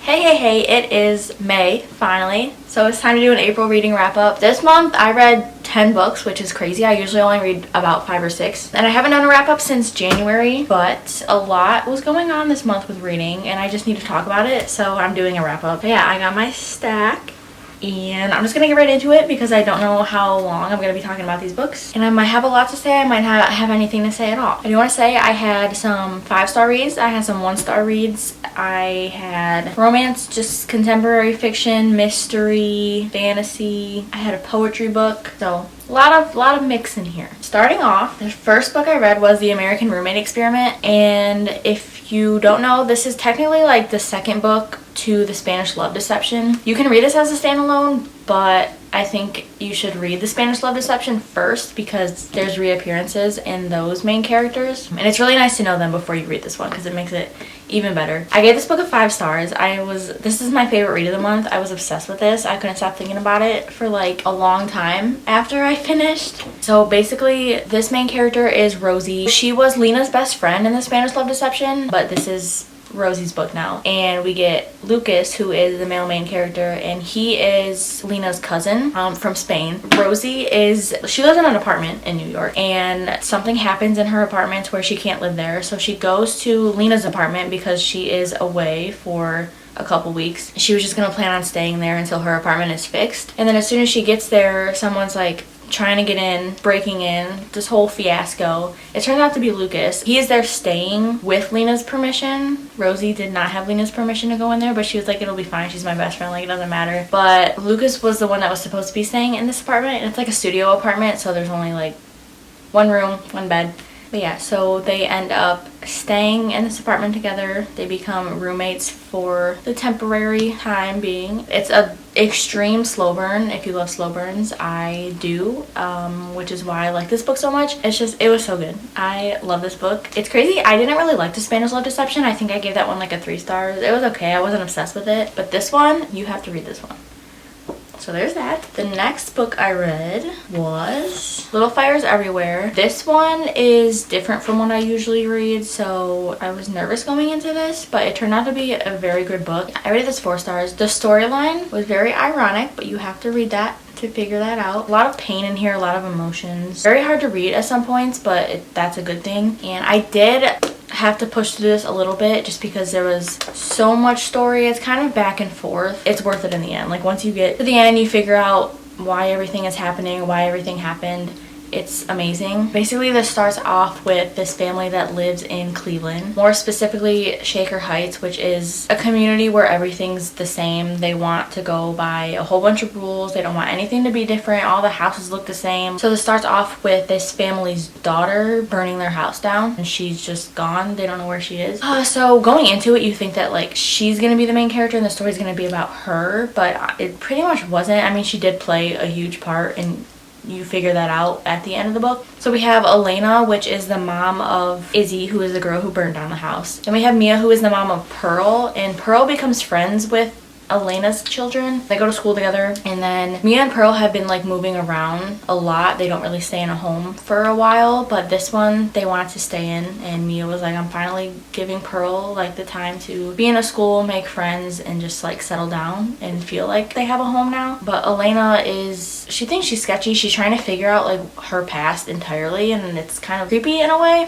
Hey, it is May, finally. So it's time to do an April reading wrap up. This month I read 10 books, which is crazy. I usually only read about 5 or 6. And I haven't done a wrap up since January, but a lot was going on this month with reading and I just need to talk about it. So I'm doing a wrap up. But yeah, I got my stack. And I'm just gonna get right into it because I don't know how long I'm gonna be talking about these books. And I might have a lot to say, I might not have anything to say at all. I do want to say I had some 5-star reads, I had some 1-star reads, I had romance, just contemporary fiction, mystery, fantasy, I had a poetry book, so a lot of mix in here. Starting off, the first book I read was The American Roommate Experiment, and if you don't know, this is technically like the second book to The Spanish Love Deception. You can read this as a standalone, but I think you should read The Spanish Love Deception first because there's reappearances in those main characters. And it's really nice to know them before you read this one because it makes it even better. I gave this book a 5 stars. This is my favorite read of the month. I was obsessed with this. I couldn't stop thinking about it for like a long time after I finished. So basically, this main character is Rosie. She was Lena's best friend in The Spanish Love Deception, but this is Rosie's book now, and we get Lucas, who is the male main character, and he is Lena's cousin from Spain. Rosie she lives in an apartment in New York, and something happens in her apartment where she can't live there, so she goes to Lena's apartment because she is away for a couple weeks. She was just gonna plan on staying there until her apartment is fixed, and then as soon as she gets there, someone's like trying to get in, breaking in, this whole fiasco. It turns out to be Lucas. He is there staying with Lena's permission. Rosie did not have Lena's permission to go in there, but she was like, it'll be fine, she's my best friend, like it doesn't matter. But Lucas was the one that was supposed to be staying in this apartment, and it's like a studio apartment, so there's only like 1 room, 1 bed. But yeah, so they end up staying in this apartment together. They become roommates for the temporary time being. It's a extreme slow burn. If you love slow burns, I do, which is why I like this book so much. It was so good. I love this book. It's crazy. I didn't really like The Spanish Love Deception. I think I gave that one like a 3 stars. It was okay. I wasn't obsessed with it. But this one, you have to read this one. So there's that. The next book I read was Little Fires Everywhere. This one is different from what I usually read, so I was nervous going into this, but it turned out to be a very good book. I rated this 4 stars. The storyline was very ironic, but you have to read that to figure that out. A lot of pain in here, a lot of emotions. Very hard to read at some points, but that's a good thing. And I did have to push through this a little bit just because there was so much story. It's kind of back and forth. It's worth it in the end. Like once you get to the end, you figure out why everything is happening, why everything happened. It's amazing. Basically, this starts off with this family that lives in Cleveland, more specifically Shaker Heights, which is a community where everything's the same. They want to go by a whole bunch of rules. They don't want anything to be different. All the houses look the same. So this starts off with this family's daughter burning their house down, and she's just gone. They don't know where she is. So going into it, you think that like she's gonna be the main character and the story's gonna be about her, but it pretty much wasn't. I mean, she did play a huge part, and you figure that out at the end of the book. So we have Elena, which is the mom of Izzy, who is the girl who burned down the house. Then we have Mia, who is the mom of Pearl, and Pearl becomes friends with Elena's children. They go to school together, and then Mia and Pearl have been like moving around a lot. They don't really stay in a home for a while, but this one they wanted to stay in, and Mia was like, I'm finally giving Pearl like the time to be in a school, make friends, and just like settle down and feel like they have a home now. But Elena she thinks she's sketchy. She's trying to figure out like her past entirely, and it's kind of creepy in a way.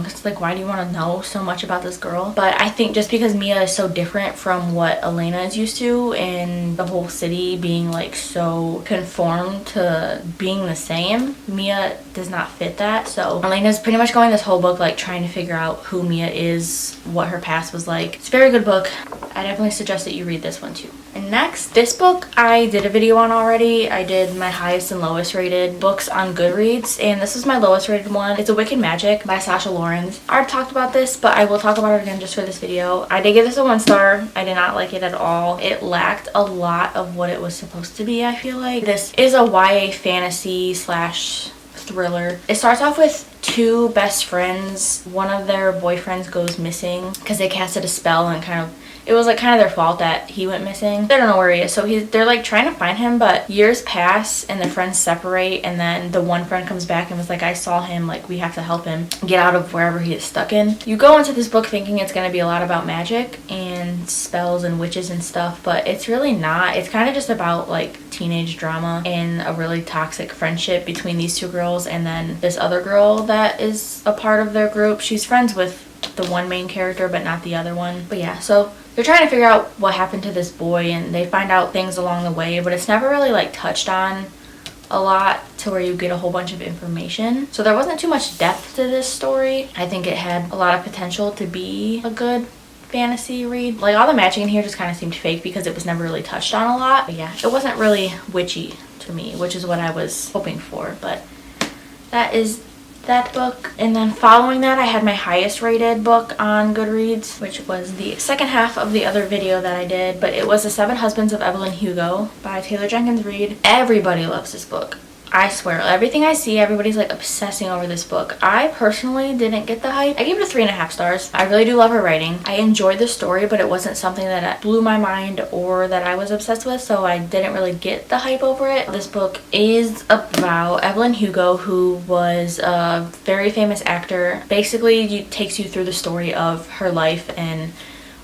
It's like, why do you want to know so much about this girl? But I think just because Mia is so different from what Elena is used to, and the whole city being like so conformed to being the same, Mia does not fit that. So Elena's pretty much going this whole book like trying to figure out who Mia is, what her past was like. It's a very good book. I definitely suggest that you read this one too. And next, this book I did a video on already. I did my highest and lowest rated books on Goodreads, and this is my lowest rated one. It's A Wicked Magic by Sasha Lawrence. I've talked about this, but I will talk about it again just for this video. I did give this a 1 star. I did not like it at all. It lacked a lot of what it was supposed to be, I feel like. This is a YA fantasy slash thriller. It starts off with 2 best friends. One of their boyfriends goes missing because they casted a spell and kind of it was like kind of their fault that he went missing. They don't know where he is, so they're like trying to find him, but years pass and the friends separate, and then the one friend comes back and was like, I saw him, like we have to help him get out of wherever he is stuck in. You go into this book thinking it's going to be a lot about magic and spells and witches and stuff, but it's really not. It's kind of just about like teenage drama and a really toxic friendship between these two girls, and then this other girl that is a part of their group. She's friends with the one main character but not the other one. But yeah, so they're trying to figure out what happened to this boy, and they find out things along the way, but it's never really like touched on a lot to where you get a whole bunch of information. So there wasn't too much depth to this story. I think it had a lot of potential to be a good fantasy read. Like all the magic in here just kind of seemed fake because it was never really touched on a lot. But yeah, it wasn't really witchy to me, which is what I was hoping for. But that is that book. And then following that, I had my highest rated book on Goodreads, which was the second half of the other video that I did, but it was The Seven Husbands of Evelyn Hugo by Taylor Jenkins Reid. Everybody loves this book. I swear, everything I see, everybody's like obsessing over this book. I personally didn't get the hype. I gave it a 3.5 stars. I really do love her writing. I enjoyed the story, but it wasn't something that blew my mind or that I was obsessed with, so I didn't really get the hype over it. This book is about Evelyn Hugo, who was a very famous actor. Basically, it takes you through the story of her life and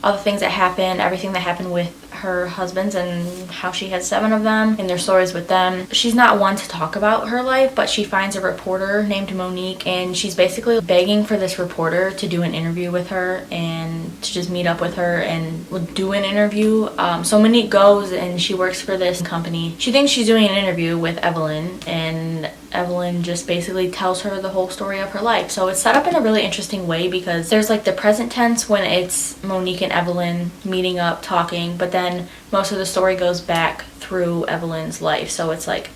all the things that happened, everything that happened with her husbands and how she had 7 of them and their stories with them. She's not one to talk about her life, but she finds a reporter named Monique, and she's basically begging for this reporter to do an interview with her and to just meet up with her and do an interview. So Monique goes and she works for this company. She thinks she's doing an interview with Evelyn, and Evelyn just basically tells her the whole story of her life. So it's set up in a really interesting way because there's like the present tense when it's Monique and Evelyn meeting up, talking, but then most of the story goes back through Evelyn's life. So it's like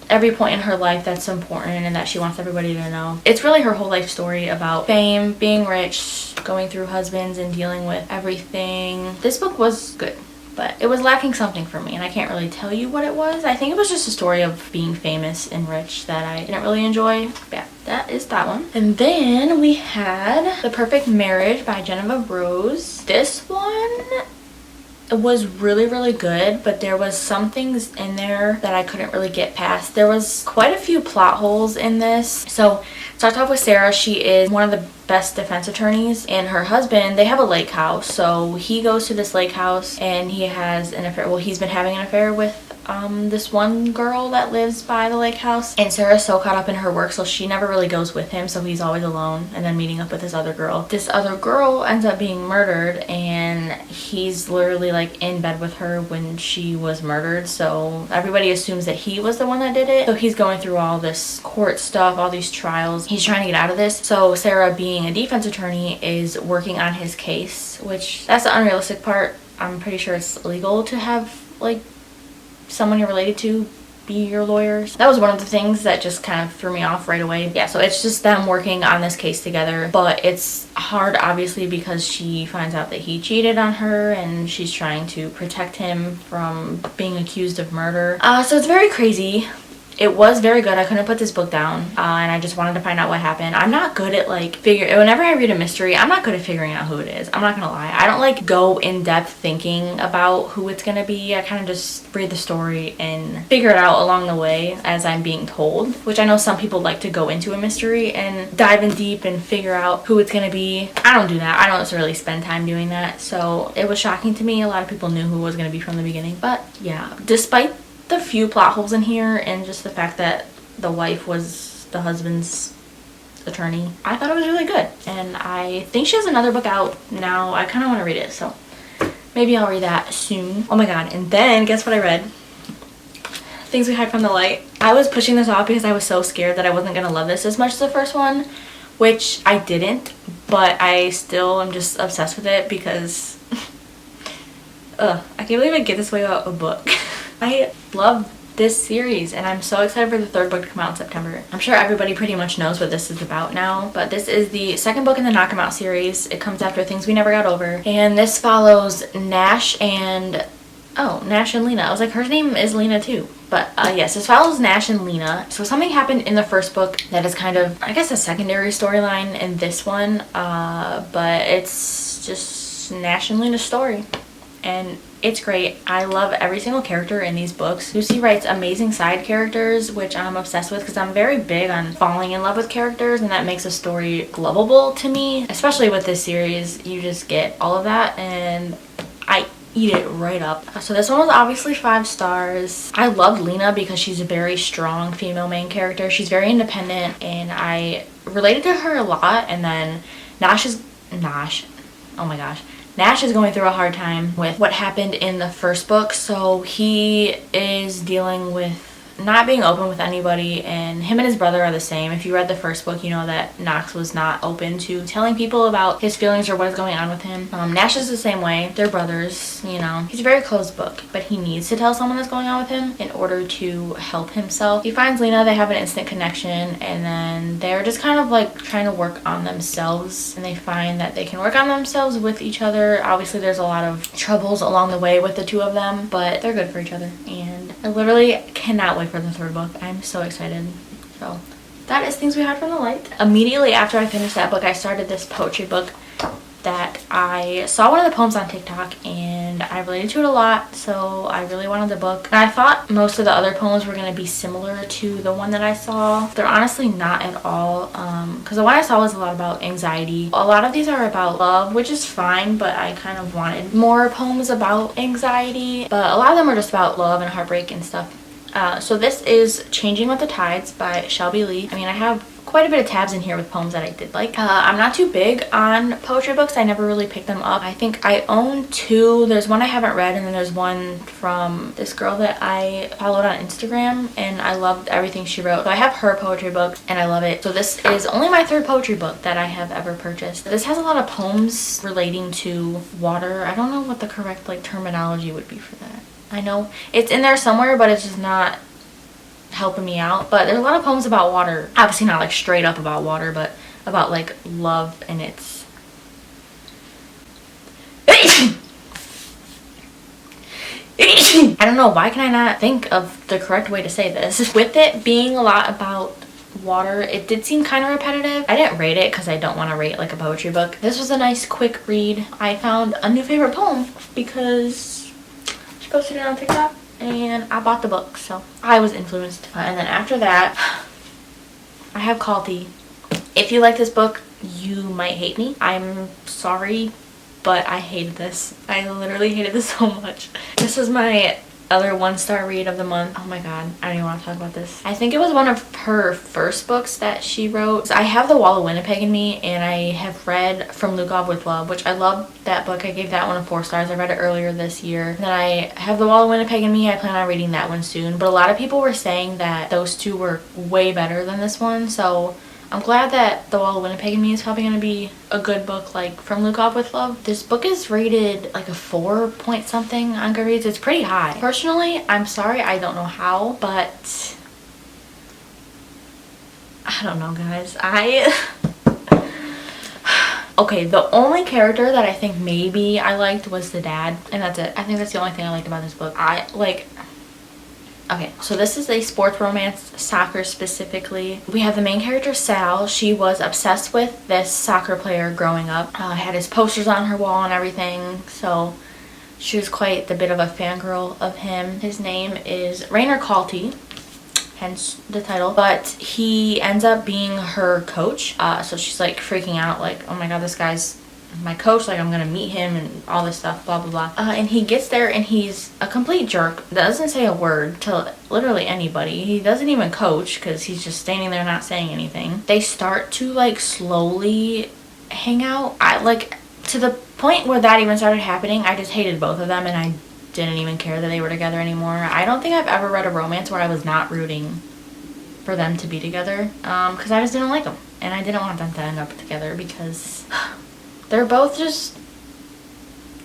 every point in her life that's important and that she wants everybody to know. It's really her whole life story about fame, being rich, going through husbands, and dealing with everything. This book was good, but it was lacking something for me, and I can't really tell you what it was. I think it was just a story of being famous and rich that I didn't really enjoy. Yeah, that is that one. And then we had The Perfect Marriage by Genevieve Rose. This one was really, really good, but there was some things in there that I couldn't really get past. There was quite a few plot holes in this. So start off with Sarah. She is one of the best defense attorneys, and her husband, they have a lake house. So he goes to this lake house and he has an affair. Well, he's been having an affair with this one girl that lives by the lake house, and Sarah's so caught up in her work, so she never really goes with him, so he's always alone and then meeting up with this other girl. This other girl ends up being murdered, and he's literally like in bed with her when she was murdered, so everybody assumes that he was the one that did it. So he's going through all this court stuff, all these trials. He's trying to get out of this. So Sarah, being a defense attorney, is working on his case, which that's the unrealistic part. I'm pretty sure it's illegal to have like someone you're related to be your lawyers. That was one of the things that just kind of threw me off right away. Yeah, so it's just them working on this case together, but it's hard obviously because she finds out that he cheated on her and she's trying to protect him from being accused of murder. So it's very crazy. It was very good. I couldn't put this book down, and I just wanted to find out what happened. I'm not good at like whenever I read a mystery, I'm not good at figuring out who it is. I'm not gonna lie. I don't like go in depth thinking about who it's gonna be. I kind of just read the story and figure it out along the way as I'm being told, which I know some people like to go into a mystery and dive in deep and figure out who it's gonna be. I don't do that. I don't necessarily spend time doing that. So it was shocking to me. A lot of people knew who it was gonna be from the beginning, but yeah, despite the few plot holes in here and just the fact that the wife was the husband's attorney, I thought it was really good, and I think she has another book out now. I kind of want to read it, so maybe I'll read that soon. Oh my god. And then guess what I read? Things We Hide from the Light. I was pushing this off because I was so scared that I wasn't gonna love this as much as the first one, which I didn't, but I still am just obsessed with it because I can't believe I get this way about a book. I love this series, and I'm so excited for the 3rd book to come out in September. I'm sure everybody pretty much knows what this is about now, but this is the 2nd book in the Knock 'Em Out series. It comes after Things We Never Got Over, and this follows Nash and Lena. I was like, her name is Lena too. But yes, this follows Nash and Lena. So something happened in the first book that is kind of, I guess, a secondary storyline in this one, but it's just Nash and Lena's story. and it's great. I love every single character in these books. Lucy writes amazing side characters, which I'm obsessed with because I'm very big on falling in love with characters, and that makes a story lovable to me. Especially with this series, you just get all of that, and I eat it right up. So this one was obviously 5 stars. I loved Lena because she's a very strong female main character. She's very independent, and I related to her a lot. And then Nash, oh my gosh. Nash is going through a hard time with what happened in the first book. So he is dealing with not being open with anybody, and him and his brother are the same. If you read the first book, you know that Knox was not open to telling people about his feelings or what is going on with him. Nash is the same way. They're brothers, you know. He's a very closed book, but he needs to tell someone what's going on with him in order to help himself. He finds Lena, they have an instant connection, and then they're just kind of like trying to work on themselves, and they find that they can work on themselves with each other. Obviously there's a lot of troubles along the way with the two of them, but they're good for each other, and I literally cannot wait for the 3rd book. I'm so excited. So that is Things We Hide from the Light. Immediately after I finished that book, I started this poetry book that I saw one of the poems on TikTok and I related to it a lot, so I really wanted the book. And I thought most of the other poems were going to be similar to the one that I saw. They're honestly not at all, because the one I saw was a lot about anxiety. A lot of these are about love, which is fine, but I kind of wanted more poems about anxiety. But a lot of them are just about love and heartbreak and stuff. So this is Changing with the Tides by Shelby Lee. I mean, I have quite a bit of tabs in here with poems that I did like. I'm not too big on poetry books. I never really picked them up. I think I own 2. There's one I haven't read, and then there's one from this girl that I followed on Instagram, and I loved everything she wrote. So I have her poetry book, and I love it. So this is only my 3rd poetry book that I have ever purchased. This has a lot of poems relating to water. I don't know what the correct like terminology would be for that. I know it's in there somewhere, but it's just not helping me out. But there's a lot of poems about water. Obviously not like straight up about water, but about like love and its I don't know, why can I not think of the correct way to say this? With it being a lot about water, it did seem kind of repetitive. I didn't rate it because I don't want to rate like a poetry book. This was a nice quick read. I found a new favorite poem because she posted it on TikTok and I bought the book, so I was influenced. And then after that, I have Kulti. If you like this book, you might hate me. I'm sorry, but I hated this. I literally hated this so much. This is my other 1-star read of the month. Oh my god, I don't even want to talk about this. I think it was one of her first books that she wrote. I have The Wall of Winnipeg in me, and I have read From Lukov with Love, which I love that book. I gave that one a 4 stars. I read it earlier this year. Then I have The Wall of Winnipeg in me. I plan on reading that one soon, but a lot of people were saying that those two were way better than this one, so I'm glad that The Wall of Winnipeg and Me is probably going to be a good book like From Lukov with Love. This book is rated like a 4 point something on Goodreads. It's pretty high. Personally, I'm sorry, I don't know how, but I don't know, guys. Okay, the only character that I think maybe I liked was the dad, and that's it. I think that's the only thing I liked about this book. Okay, so this is a sports romance, soccer specifically. We have the main character, Sal. She was obsessed with this soccer player growing up. Had his posters on her wall and everything, so she was quite the bit of a fangirl of him. His name is Rainer Kulti, hence the title, but he ends up being her coach. So she's like freaking out, like, oh my god, this guy's my coach, like I'm gonna meet him and all this stuff, blah blah blah. And he gets there and he's a complete jerk, doesn't say a word to literally anybody. He doesn't even coach because he's just standing there not saying anything. They start to like slowly hang out. To the point where that even started happening, I just hated both of them and I didn't even care that they were together anymore. I don't think I've ever read a romance where I was not rooting for them to be together, because I just didn't like them and I didn't want them to end up together because they're both just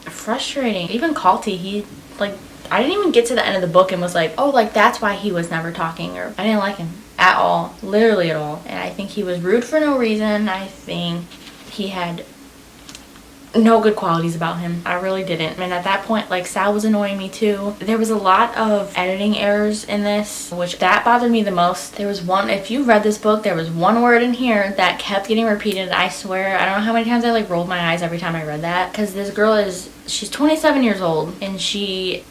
frustrating. Even Kulti, he, like, I didn't even get to the end of the book and was like, oh, like, that's why he was never talking, or I didn't like him at all, literally at all. And I think he was rude for no reason. I think he had no good qualities about him. I really didn't. And at that point, like, Sal was annoying me too. There was a lot of editing errors in this, which that bothered me the most. There was one, if you read this book, there was one word in here that kept getting repeated. I swear, I don't know how many times I like rolled my eyes every time I read that, because this girl she's 27 years old, and I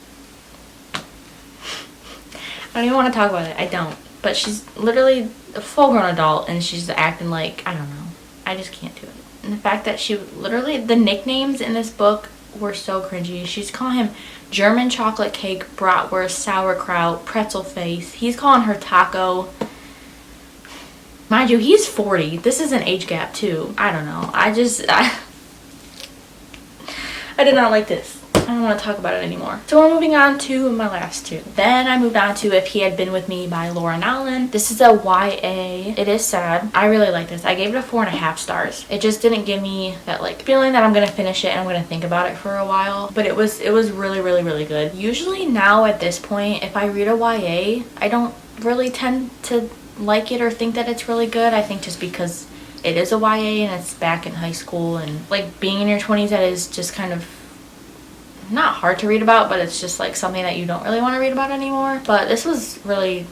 don't even want to talk about it. I don't. But she's literally a full-grown adult, and she's acting like, I don't know. I just can't do it. And the fact that she literally, the nicknames in this book were so cringy. She's calling him German chocolate cake, bratwurst, sauerkraut, pretzel face. He's calling her taco. Mind you, he's 40. This is an age gap too. I don't know. I did not like this. I don't want to talk about it anymore. So we're moving on to my last two. Then I moved on to If He Had Been With Me by Laura Nolan. This is a YA. It is sad. I really like this. I gave it a 4.5 stars. It just didn't give me that like feeling that I'm gonna finish it and I'm gonna think about it for a while. But it was really, really, really good. Usually now at this point, if I read a YA, I don't really tend to like it or think that it's really good. I think just because it is a YA and it's back in high school, and like being in your 20s, that is just kind of not hard to read about, but it's just like something that you don't really want to read about anymore. But this was really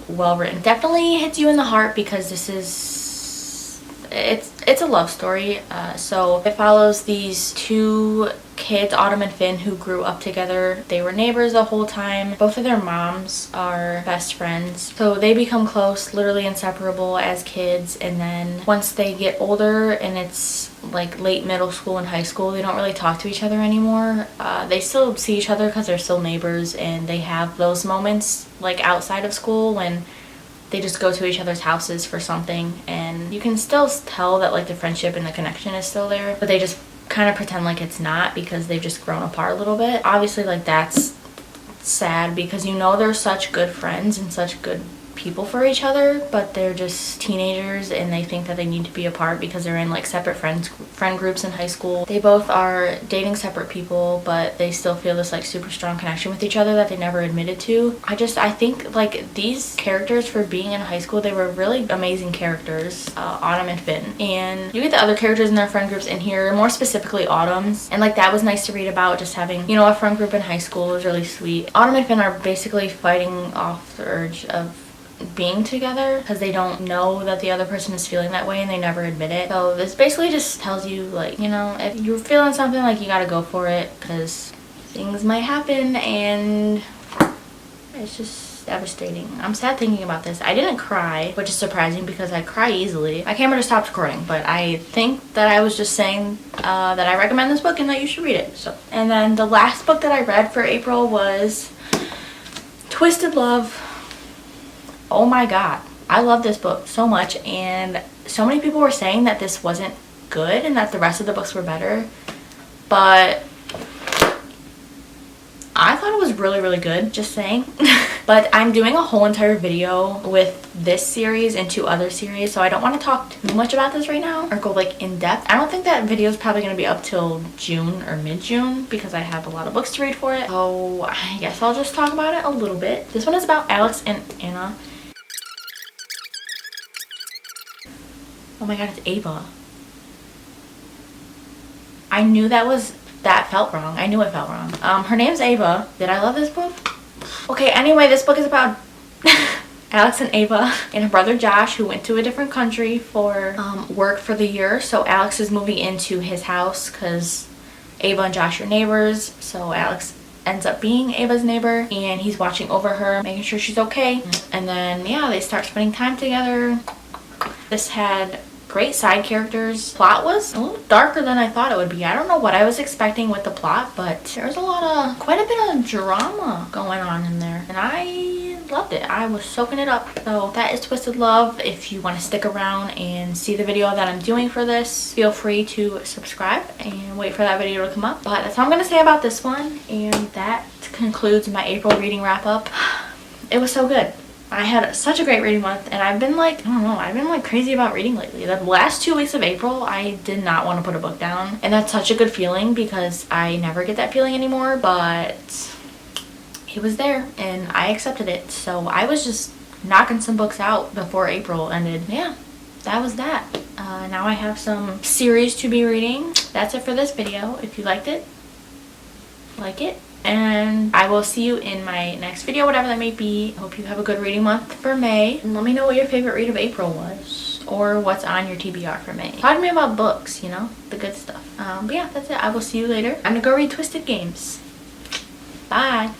well written. Definitely hits you in the heart because this is, it's a love story. So it follows these two kids, Autumn and Finn, who grew up together. They were neighbors the whole time. Both of their moms are best friends, so they become close, literally inseparable as kids. And then once they get older and it's like late middle school and high school, they don't really talk to each other anymore. They still see each other because they're still neighbors, and they have those moments like outside of school when they just go to each other's houses for something, and you can still tell that like the friendship and the connection is still there, but they just kind of pretend like it's not because they've just grown apart a little bit. Obviously, like, that's sad because you know they're such good friends and such good people for each other, but they're just teenagers and they think that they need to be apart because they're in like separate friend groups in high school. They both are dating separate people, but they still feel this like super strong connection with each other that they never admitted to. I think like these characters, for being in high school, they were really amazing characters, Autumn and Finn. And you get the other characters in their friend groups in here, more specifically Autumn's, and like that was nice to read about. Just having, you know, a friend group in high school was really sweet. Autumn and Finn are basically fighting off the urge of being together because they don't know that the other person is feeling that way and they never admit it. So this basically just tells you, like, you know, if you're feeling something, like, you gotta go for it because things might happen, and it's just devastating. I'm sad thinking about this. I didn't cry, which is surprising because I cry easily. My camera just stopped recording, but I think that I was just saying that I recommend this book and that you should read it. So, and then the last book that I read for April was Twisted Love. Oh my god, I love this book so much, and so many people were saying that this wasn't good and that the rest of the books were better, but I thought it was really, really good, just saying. But I'm doing a whole entire video with this series and 2 other series, so I don't want to talk too much about this right now or go like in depth. I don't think that video is probably going to be up till June or mid-June because I have a lot of books to read for it. So I guess I'll just talk about it a little bit. This one is about Alex and Anna. Oh my god, it's Ava. I knew that felt wrong. I knew it felt wrong. Her name's Ava. Did I love this book? Okay, anyway, this book is about Alex and Ava and her brother Josh, who went to a different country for work for the year. So Alex is moving into his house because Ava and Josh are neighbors. So Alex ends up being Ava's neighbor, and he's watching over her, making sure she's okay. And then, yeah, they start spending time together. This had great side characters. Plot was a little darker than I thought it would be. I don't know what I was expecting with the plot, but there's quite a bit of drama going on in there, and I loved it. I was soaking it up. So that is Twisted Love. If you want to stick around and see the video that I'm doing for this, feel free to subscribe and wait for that video to come up. But that's all I'm going to say about this one, and that concludes my April reading wrap up. It was so good. I had such a great reading month, and I've been like, I don't know, I've been like crazy about reading lately. The last 2 weeks of April, I did not want to put a book down, and that's such a good feeling because I never get that feeling anymore, but it was there and I accepted it. So I was just knocking some books out before April ended. Yeah, that was that. Now I have some series to be reading. That's it for this video. If you liked it, like it. And I will see you in my next video, whatever that may be. Hope you have a good reading month for May. And let me know what your favorite read of April was. Or what's on your TBR for May. Talk to me about books, you know, the good stuff. But yeah, that's it. I will see you later. I'm gonna go read Twisted Games. Bye.